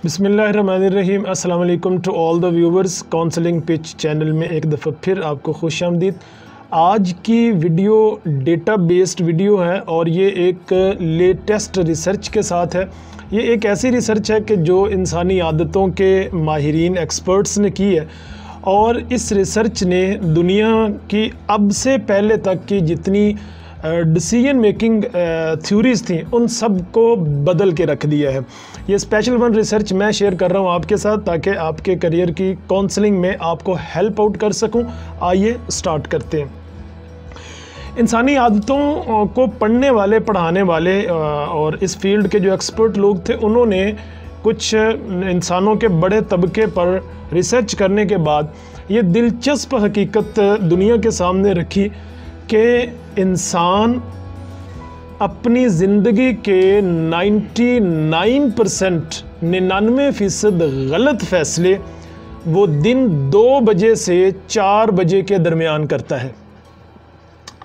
बिस्मिल्लाहिर्रहमानिर्रहीम। अस्सलाम वालेकुम to all the viewers. Counselling pitch channel में एक दफ़ा फिर आपको खुशामदीद। आज की वीडियो डेटा बेस्ड वीडियो है और ये एक लेटेस्ट रिसर्च के साथ है। ये एक ऐसी रिसर्च है कि जो इंसानी आदतों के माहिरीन एक्सपर्ट्स ने की है और इस रिसर्च ने दुनिया की अब से पहले तक की जितनी डिसीजन मेकिंग थ्योरीज़ थी उन सब को बदल के रख दिया है। ये स्पेशल वन रिसर्च मैं शेयर कर रहा हूँ आपके साथ ताकि आपके करियर की काउंसलिंग में आपको हेल्प आउट कर सकूँ। आइए स्टार्ट करते हैं। इंसानी आदतों को पढ़ने वाले, पढ़ाने वाले और इस फील्ड के जो एक्सपर्ट लोग थे, उन्होंने कुछ इंसानों के बड़े तबके पर रिसर्च करने के बाद ये दिलचस्प हकीकत दुनिया के सामने रखी कि इंसान अपनी ज़िंदगी के 99% गलत फ़ैसले वो दिन 2 बजे से 4 बजे के दरमियान करता है।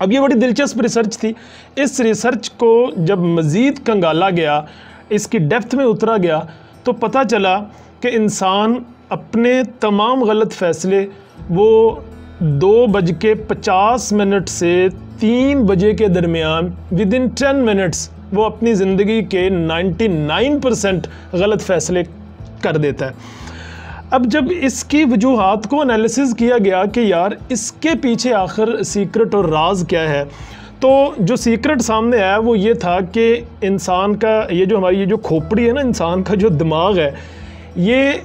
अब ये बड़ी दिलचस्प रिसर्च थी। इस रिसर्च को जब मज़ीद कंगाला गया, इसकी डेप्थ में उतरा गया, तो पता चला कि इंसान अपने तमाम गलत फ़ैसले वो 2:50 से 3 बजे के दरमियान विद इन 10 मिनट्स वो अपनी ज़िंदगी के 99% गलत फ़ैसले कर देता है। अब जब इसकी वजूहात को एनालिसिस किया गया कि यार इसके पीछे आखिर सीक्रेट और राज क्या है, तो जो सीक्रेट सामने आया वो ये था कि इंसान का ये जो हमारी ये जो खोपड़ी है ना, इंसान का जो दिमाग है, ये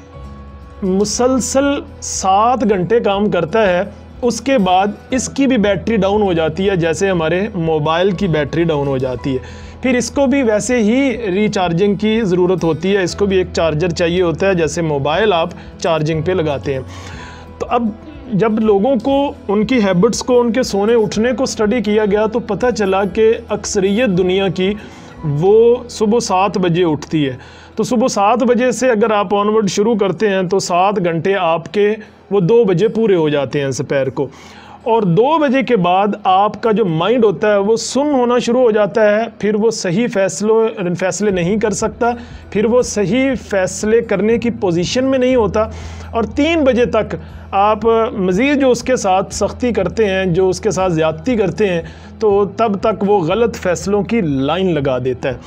मुसलसल 7 घंटे काम करता है। उसके बाद इसकी भी बैटरी डाउन हो जाती है, जैसे हमारे मोबाइल की बैटरी डाउन हो जाती है। फिर इसको भी वैसे ही रिचार्जिंग की ज़रूरत होती है, इसको भी एक चार्जर चाहिए होता है, जैसे मोबाइल आप चार्जिंग पे लगाते हैं। तो अब जब लोगों को उनकी हैबिट्स को, उनके सोने उठने को स्टडी किया गया तो पता चला कि अक्सरियत दुनिया की वो सुबह 7 बजे उठती है। तो सुबह 7 बजे से अगर आप ऑनवर्ड शुरू करते हैं तो 7 घंटे आपके वो 2 बजे पूरे हो जाते हैं दोपहर को। और 2 बजे के बाद आपका जो माइंड होता है वो सुन्न होना शुरू हो जाता है। फिर वो सही फैसले नहीं कर सकता, फिर वो सही फैसले करने की पोजीशन में नहीं होता। और 3 बजे तक आप मज़ीद जो उसके साथ सख्ती करते हैं, जो उसके साथ ज़्यादती करते हैं, तो तब तक वो गलत फ़ैसलों की लाइन लगा देता है।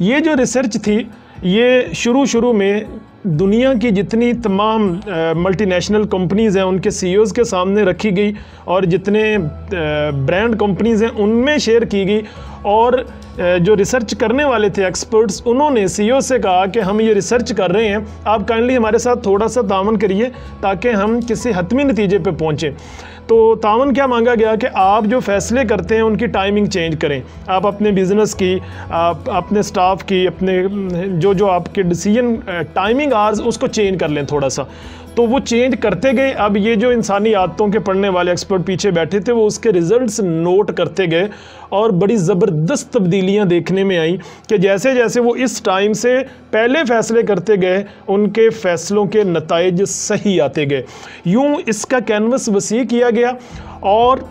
ये जो रिसर्च थी ये शुरू में दुनिया की जितनी तमाम मल्टीनेशनल कंपनीज़ हैं उनके सीईओज़ के सामने रखी गई और जितने ब्रांड कंपनीज़ हैं उनमें शेयर की गई। और जो रिसर्च करने वाले थे एक्सपर्ट्स, उन्होंने सीईओ से कहा कि हम ये रिसर्च कर रहे हैं, आप काइंडली हमारे साथ थोड़ा सा तावन करिए ताकि हम किसी हतमी नतीजे पे पहुँचें। तो तावन क्या मांगा गया कि आप जो फ़ैसले करते हैं उनकी टाइमिंग चेंज करें। आप अपने बिज़नेस की, आप अपने स्टाफ की, अपने जो आपके डिसीजन टाइमिंग आवर्स उसको चेंज कर लें थोड़ा सा। तो वो चेंज करते गए। अब ये जो इंसानी आदतों के पढ़ने वाले एक्सपर्ट पीछे बैठे थे वो उसके रिजल्ट्स नोट करते गए और बड़ी ज़बरदस्त तब्दीलियां देखने में आई कि जैसे जैसे वो इस टाइम से पहले फ़ैसले करते गए उनके फ़ैसलों के नताइज सही आते गए। यूँ इसका कैनवस वसी किया गया और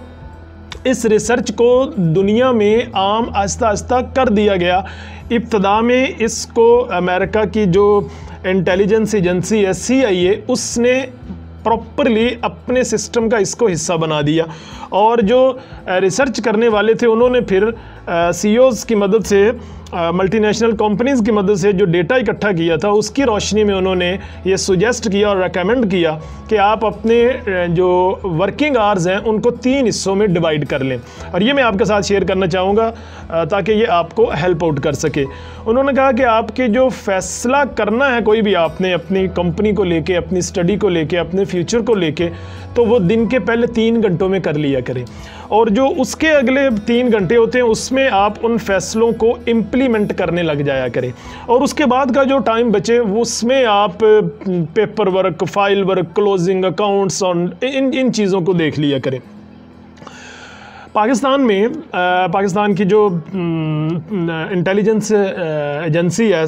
इस रिसर्च को दुनिया में आम आहिस्ता आहिस्ता कर दिया गया। इब्तदा में इसको अमेरिका की जो इंटेलिजेंस एजेंसी है CIA, उसने प्रॉपरली अपने सिस्टम का इसको हिस्सा बना दिया। और जो रिसर्च करने वाले थे उन्होंने फिर CEOs की मदद से, मल्टीनेशनल कंपनीज़ की मदद से जो डेटा इकट्ठा किया था उसकी रोशनी में उन्होंने ये सुजेस्ट किया और रेकमेंड किया कि आप अपने जो वर्किंग आवर्स हैं उनको 3 हिस्सों में डिवाइड कर लें। और ये मैं आपके साथ शेयर करना चाहूँगा ताकि ये आपको हेल्प आउट कर सके। उन्होंने कहा कि आपके जो फैसला करना है कोई भी, आपने अपनी कंपनी को लेके, अपनी स्टडी को लेके, अपने फ्यूचर को लेके, तो वो दिन के पहले 3 घंटों में कर लिया करें। और जो उसके अगले 3 घंटे होते हैं उसमें आप उन फैसलों को इम्प्लीमेंट करने लग जाया करें। और उसके बाद का जो टाइम बचे उसमें आप paper work, file work, closing accounts और इन चीज़ों को देख लिया करें। पाकिस्तान में पाकिस्तान की जो इंटेलिजेंस एजेंसी है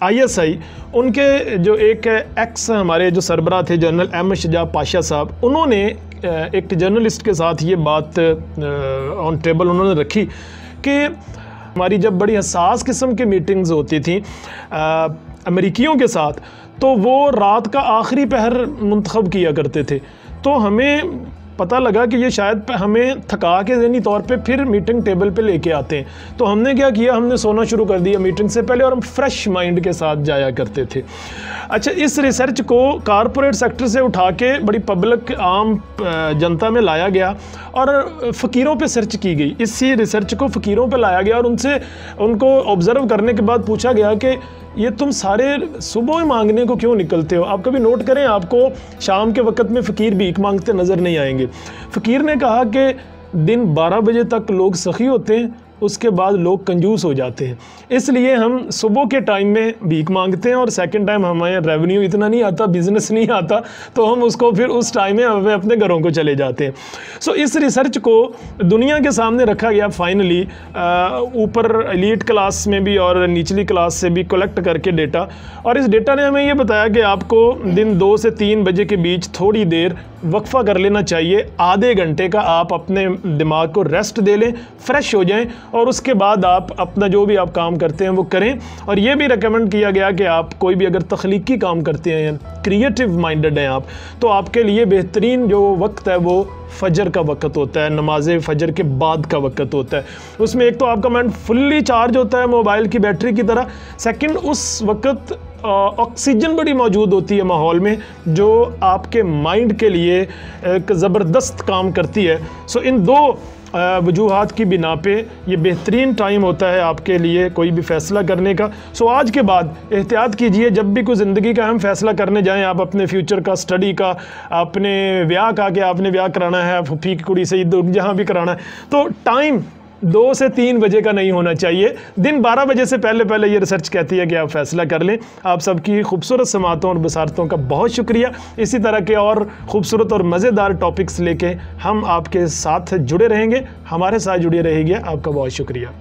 ISI, उनके जो एक एक्स हमारे जो सरबराह थे जनरल अहमद शुजा पाशा साहब, उन्होंने एक जर्नलिस्ट के साथ ये बात ऑन टेबल उन्होंने रखी कि हमारी जब बड़ी हसास किस्म की मीटिंग्स होती थी अमेरिकियों के साथ, तो वो रात का आखिरी पहर मुंतखब किया करते थे। तो हमें पता लगा कि ये शायद हमें थका के ज़हनी तौर पे फिर मीटिंग टेबल पे लेके आते हैं। तो हमने क्या किया, हमने सोना शुरू कर दिया मीटिंग से पहले, और हम फ्रेश माइंड के साथ जाया करते थे। अच्छा, इस रिसर्च को कारपोरेट सेक्टर से उठा के बड़ी पब्लिक आम जनता में लाया गया और फ़कीरों पे सर्च की गई। इसी रिसर्च को फ़कीरों पे लाया गया और उनको ऑब्ज़र्व करने के बाद पूछा गया कि ये तुम सारे सुबह मांगने को क्यों निकलते हो? आप कभी नोट करें, आपको शाम के वक्त में फ़कीर भीख मांगते नज़र नहीं आएंगे। फ़कीर ने कहा कि दिन 12 बजे तक लोग सखी होते हैं, उसके बाद लोग कंजूस हो जाते हैं, इसलिए हम सुबह के टाइम में भीख मांगते हैं और सेकंड टाइम हमें रेवेन्यू इतना नहीं आता, बिज़नेस नहीं आता, तो हम उसको फिर उस टाइम में हमें अपने घरों को चले जाते हैं। सो इस रिसर्च को दुनिया के सामने रखा गया फाइनली, ऊपर एलीट क्लास में भी और निचली क्लास से भी कलेक्ट करके डेटा, और इस डेटा ने हमें ये बताया कि आपको दिन 2 से 3 बजे के बीच थोड़ी देर वक्फा कर लेना चाहिए। आधे घंटे का आप अपने दिमाग को रेस्ट दे लें, फ्रेश हो जाएं, और उसके बाद आप अपना जो भी आप काम करते हैं वो करें। और ये भी रेकमेंड किया गया कि आप कोई भी अगर तख्लीकी काम करते हैं, क्रिएटिव माइंडेड हैं आप, तो आपके लिए बेहतरीन जो वक्त है वो फजर का वक्त होता है, नमाज फजर के बाद का वक्त होता है। उसमें एक तो आपका माइंड फुल्ली चार्ज होता है मोबाइल की बैटरी की तरह, सेकंड उस वक्त ऑक्सीजन बड़ी मौजूद होती है माहौल में, जो आपके माइंड के लिए एक ज़बरदस्त काम करती है। सो इन दो वजूहात की बिना पे ये बेहतरीन टाइम होता है आपके लिए कोई भी फ़ैसला करने का। सो आज के बाद एहतियात कीजिए, जब भी कोई ज़िंदगी का अहम फ़ैसला करने जाएं, आप अपने फ्यूचर का, स्टडी का, अपने ब्याह का, कि आपने ब्याह कराना है फूफी की कुड़ी से, जहाँ भी कराना है, तो टाइम 2 से 3 बजे का नहीं होना चाहिए। दिन 12 बजे से पहले पहले ये रिसर्च कहती है कि आप फ़ैसला कर लें। आप सबकी खूबसूरत समातों और बसारतों का बहुत शुक्रिया। इसी तरह के और ख़ूबसूरत और मज़ेदार टॉपिक्स लेके हम आपके साथ जुड़े रहेंगे। हमारे साथ जुड़े रहिए। आपका बहुत शुक्रिया।